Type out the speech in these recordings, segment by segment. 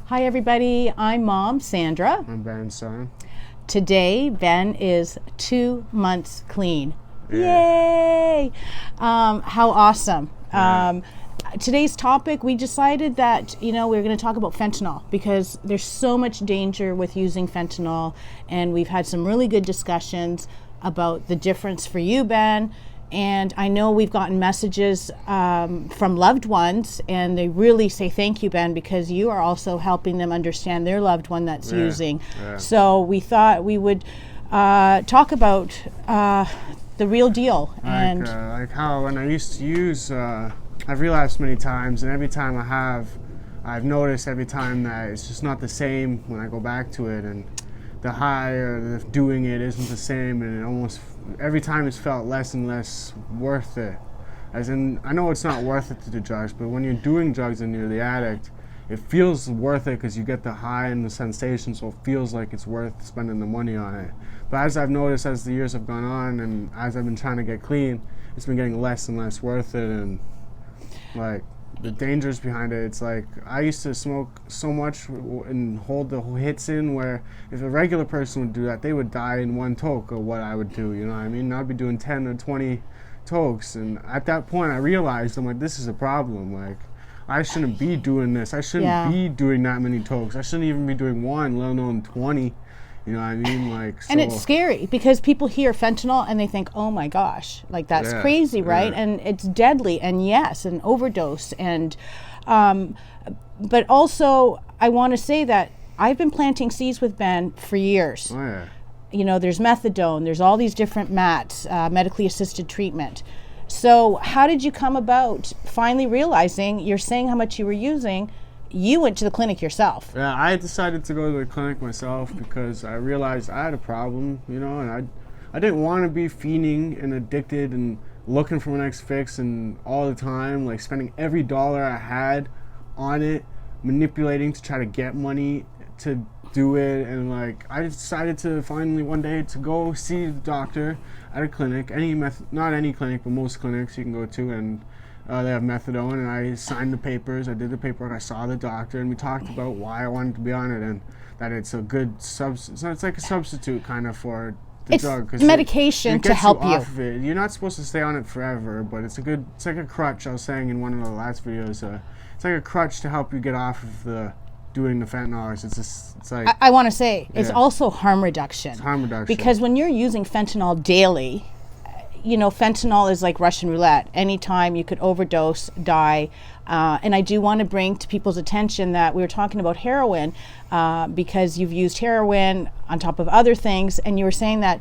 Hi everybody, I'm Mom Sandra. I'm Ben's son. Today Ben is 2 months clean. Yeah. Yay! How awesome. Yeah. Today's topic, we decided that, we're going to talk about fentanyl because there's so much danger with using fentanyl, and we've had some really good discussions about the difference for you, Ben. And I know we've gotten messages from loved ones, and they really say thank you, Ben, because you are also helping them understand their loved one that's using. Yeah. So we thought we would talk about the real deal. Like how when I used to use, I've relapsed many times, and every time I have, I've noticed every time that it's just not the same when I go back to it, and the high or the doing it isn't the same, and it almost every time it's felt less and less worth it. As in, I know it's not worth it to do drugs, but when you're doing drugs and you're the addict, it feels worth it because you get the high and the sensation, so it feels like it's worth spending the money on it. But as I've noticed as the years have gone on and as I've been trying to get clean, it's been getting less and less worth it, and like the dangers behind it. It's like I used to smoke so much and hold the hits in where if a regular person would do that, they would die in one toke of what I would do, you know what I mean? I'd be doing 10 or 20 tokes, and at that point I realized, I'm like, this is a problem. Like, I shouldn't be doing this. I shouldn't be doing that many tokes. I shouldn't even be doing one, let alone 20. You know what I mean? Like, so. And it's scary because people hear fentanyl and they think, oh my gosh, like that's crazy, right? Yeah. And it's deadly, and yes, an overdose. And but also I want to say that I've been planting seeds with Ben for years. Oh, yeah. There's methadone, there's all these different MATs, medically assisted treatment. So how did you come about finally realizing, you're saying how much you were using, you went to the clinic yourself? Yeah, I decided to go to the clinic myself because I realized I had a problem, and I didn't want to be fiending and addicted and looking for my next fix and all the time, like spending every dollar I had on it, manipulating to try to get money to do it. And like, I decided to finally one day to go see the doctor at a clinic, not any clinic, but most clinics you can go to, and they have methadone, and I signed the papers, I did the paperwork, I saw the doctor, and we talked about why I wanted to be on it, and that it's a good it's like a substitute kind of for the drug. It's medication to help you. Off of it. You're not supposed to stay on it forever, but it's like a crutch. I was saying in one of the last videos, it's like a crutch to help you get off of doing the fentanyl. It's like, I want to say, it's also harm reduction. It's harm reduction. Because when you're using fentanyl daily, fentanyl is like Russian roulette. Anytime you could overdose, die. And I do want to bring to people's attention that we were talking about heroin because you've used heroin on top of other things, and you were saying that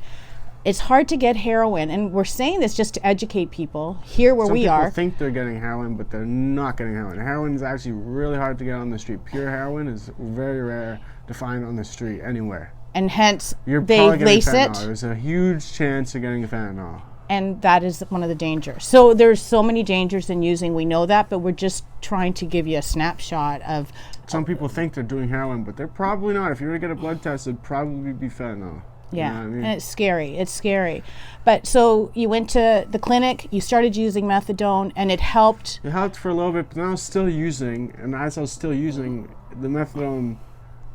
it's hard to get heroin. And we're saying this just to educate people here where we are. Some people think they're getting heroin, but they're not getting heroin. Heroin is actually really hard to get on the street. Pure heroin is very rare to find on the street anywhere. And hence, they lace it. There's a huge chance of getting fentanyl. And that is one of the dangers. So there's so many dangers in using, we know that, but we're just trying to give you a snapshot of... Some people think they're doing heroin, but they're probably not. If you were to get a blood test, it'd probably be fentanyl. Yeah, you know what I mean? And it's scary. But so you went to the clinic, you started using methadone, and it helped? It helped for a little bit, but then I was still using, and as I was still using, the methadone,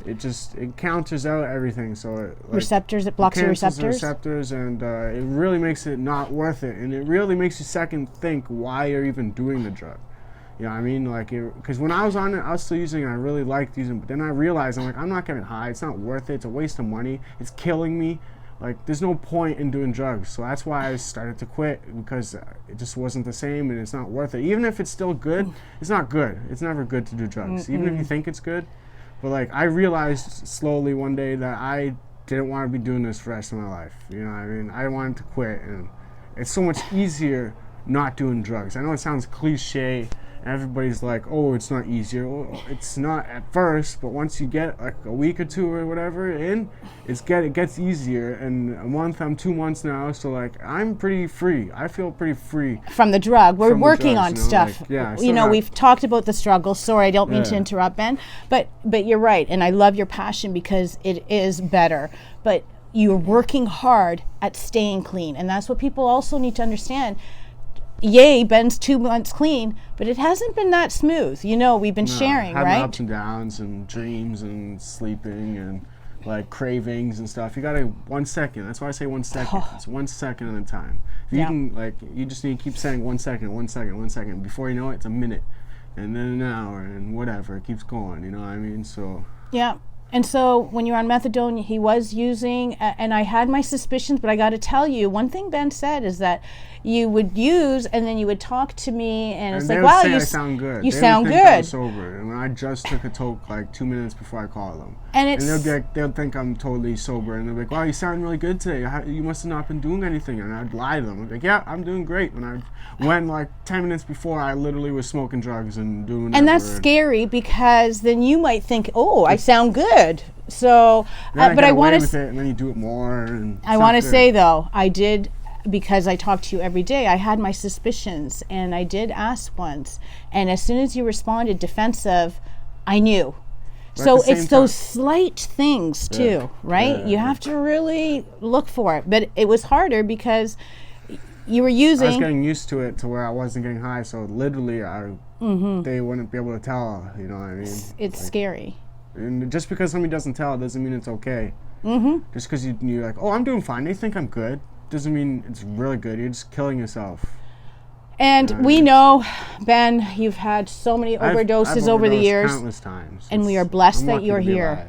it counters out everything. So it blocks your receptors, and it really makes it not worth it, and it really makes you second think why you're even doing the drug. You know what I mean? Like, because when I was on it, I was still using it. I really liked using it, but then I realized, I'm like, I'm not getting high. It's not worth it. It's a waste of money. It's killing me. Like, there's no point in doing drugs. So that's why I started to quit, because it just wasn't the same, and it's not worth it. Even if it's still good, it's not good. It's never good to do drugs, even if you think it's good. But like, I realized slowly one day that I didn't want to be doing this for the rest of my life. You know what I mean? I wanted to quit, and it's so much easier not doing drugs. I know it sounds cliche, and everybody's like, oh, it's not easier. Well, it's not at first, but once you get like a week or two or whatever in, it gets easier. And a month, I'm 2 months now, so like, I'm pretty free. I feel pretty free from the drug. We're working on stuff. Like, we've talked about the struggle. Sorry, I don't mean to interrupt, Ben, but you're right, and I love your passion because it is better. But you're working hard at staying clean, and that's what people also need to understand. yay, Ben's 2 months clean, but it hasn't been that smooth. You know, we've been No, sharing, having right? ups and downs and dreams and sleeping and like cravings and stuff. You gotta 1 second. That's why I say 1 second. It's 1 second at a time. If you Yeah. can, like, you just need to keep saying 1 second, 1 second, 1 second. Before you know it, it's a minute, and then an hour, and whatever. It keeps going. You know what I mean? So Yeah. And so when you're on methadone, he was using, and I had my suspicions, but I got to tell you, one thing Ben said is that you would use, and then you would talk to me, and it's they like, would wow, say you I sound good. You They would sound think I'm good. sober, and when I just took a toke like 2 minutes before I call them, And it's they'll think I'm totally sober, and they're like, "Wow, you sound really good today. You must have not been doing anything." And I'd lie to them. I'd be like, "Yeah, I'm doing great." When like 10 minutes before, I literally was smoking drugs and doing whatever. and that's scary because then you might think, oh, I sound good. So, Then but I get away want with to. it, and then you do it more. And I want to say though, I did, because I talk to you every day. I had my suspicions, and I did ask once, and as soon as you responded defensive, I knew. But So at the same it's those time- slight things too, Yeah. right? Yeah, You yeah. have to really look for it. But it was harder because you were I was using. getting used to it to where I wasn't getting high, so literally, they wouldn't be able to tell. You know what I mean? It's scary. And just because somebody doesn't tell doesn't mean it's okay. Just because you're like, oh, I'm doing fine. They think I'm good. Doesn't mean it's really good. You're just killing yourself. And we know, Ben, you've had so many overdoses I've over the overdosed years. countless times. And we It's- are blessed I'm that lucky you're to be here. alive.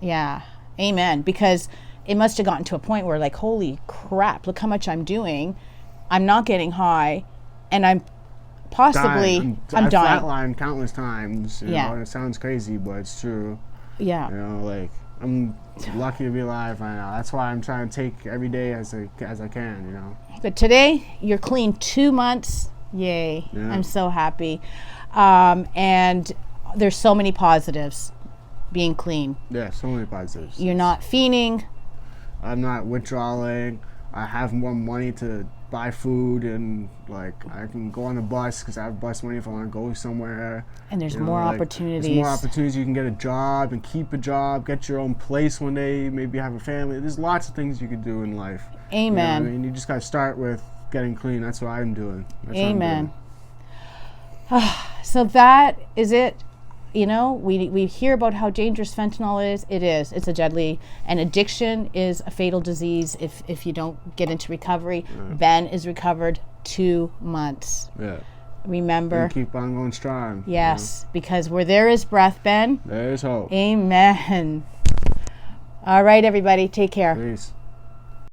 Yeah, amen. Because it must have gotten to a point where, like, holy crap, look how much I'm doing. I'm not getting high, and I'm possibly I've dying. flatlined countless times. You Yeah. know, and it sounds crazy, but it's true. Yeah. You know, like I'm lucky to be alive right now. That's why I'm trying to take every day as I can. You know. But today, you're clean 2 months. Yay. Yeah. I'm so happy. And there's so many positives being clean. Yeah, so many positives. You're not fiending. I'm not withdrawing. I have more money to buy food, and like I can go on the bus because I have bus money if I want to go somewhere. And there's You know, more like, opportunities. There's more opportunities. You can get a job and keep a job, get your own place one day, maybe have a family. There's lots of things you could do in life. You know what Amen. I mean, you just got to start with getting clean. That's what I'm doing. That's what I'm Amen. doing. So that is it. You know, we hear about how dangerous fentanyl is. It is. It's a deadly, and addiction is a fatal disease if you don't get into recovery. Ben is recovered 2 months. Yeah. Remember? And keep on going strong. you Yes, because where there is breath, Ben. know. There's hope. Amen. All right, everybody, take care. Peace.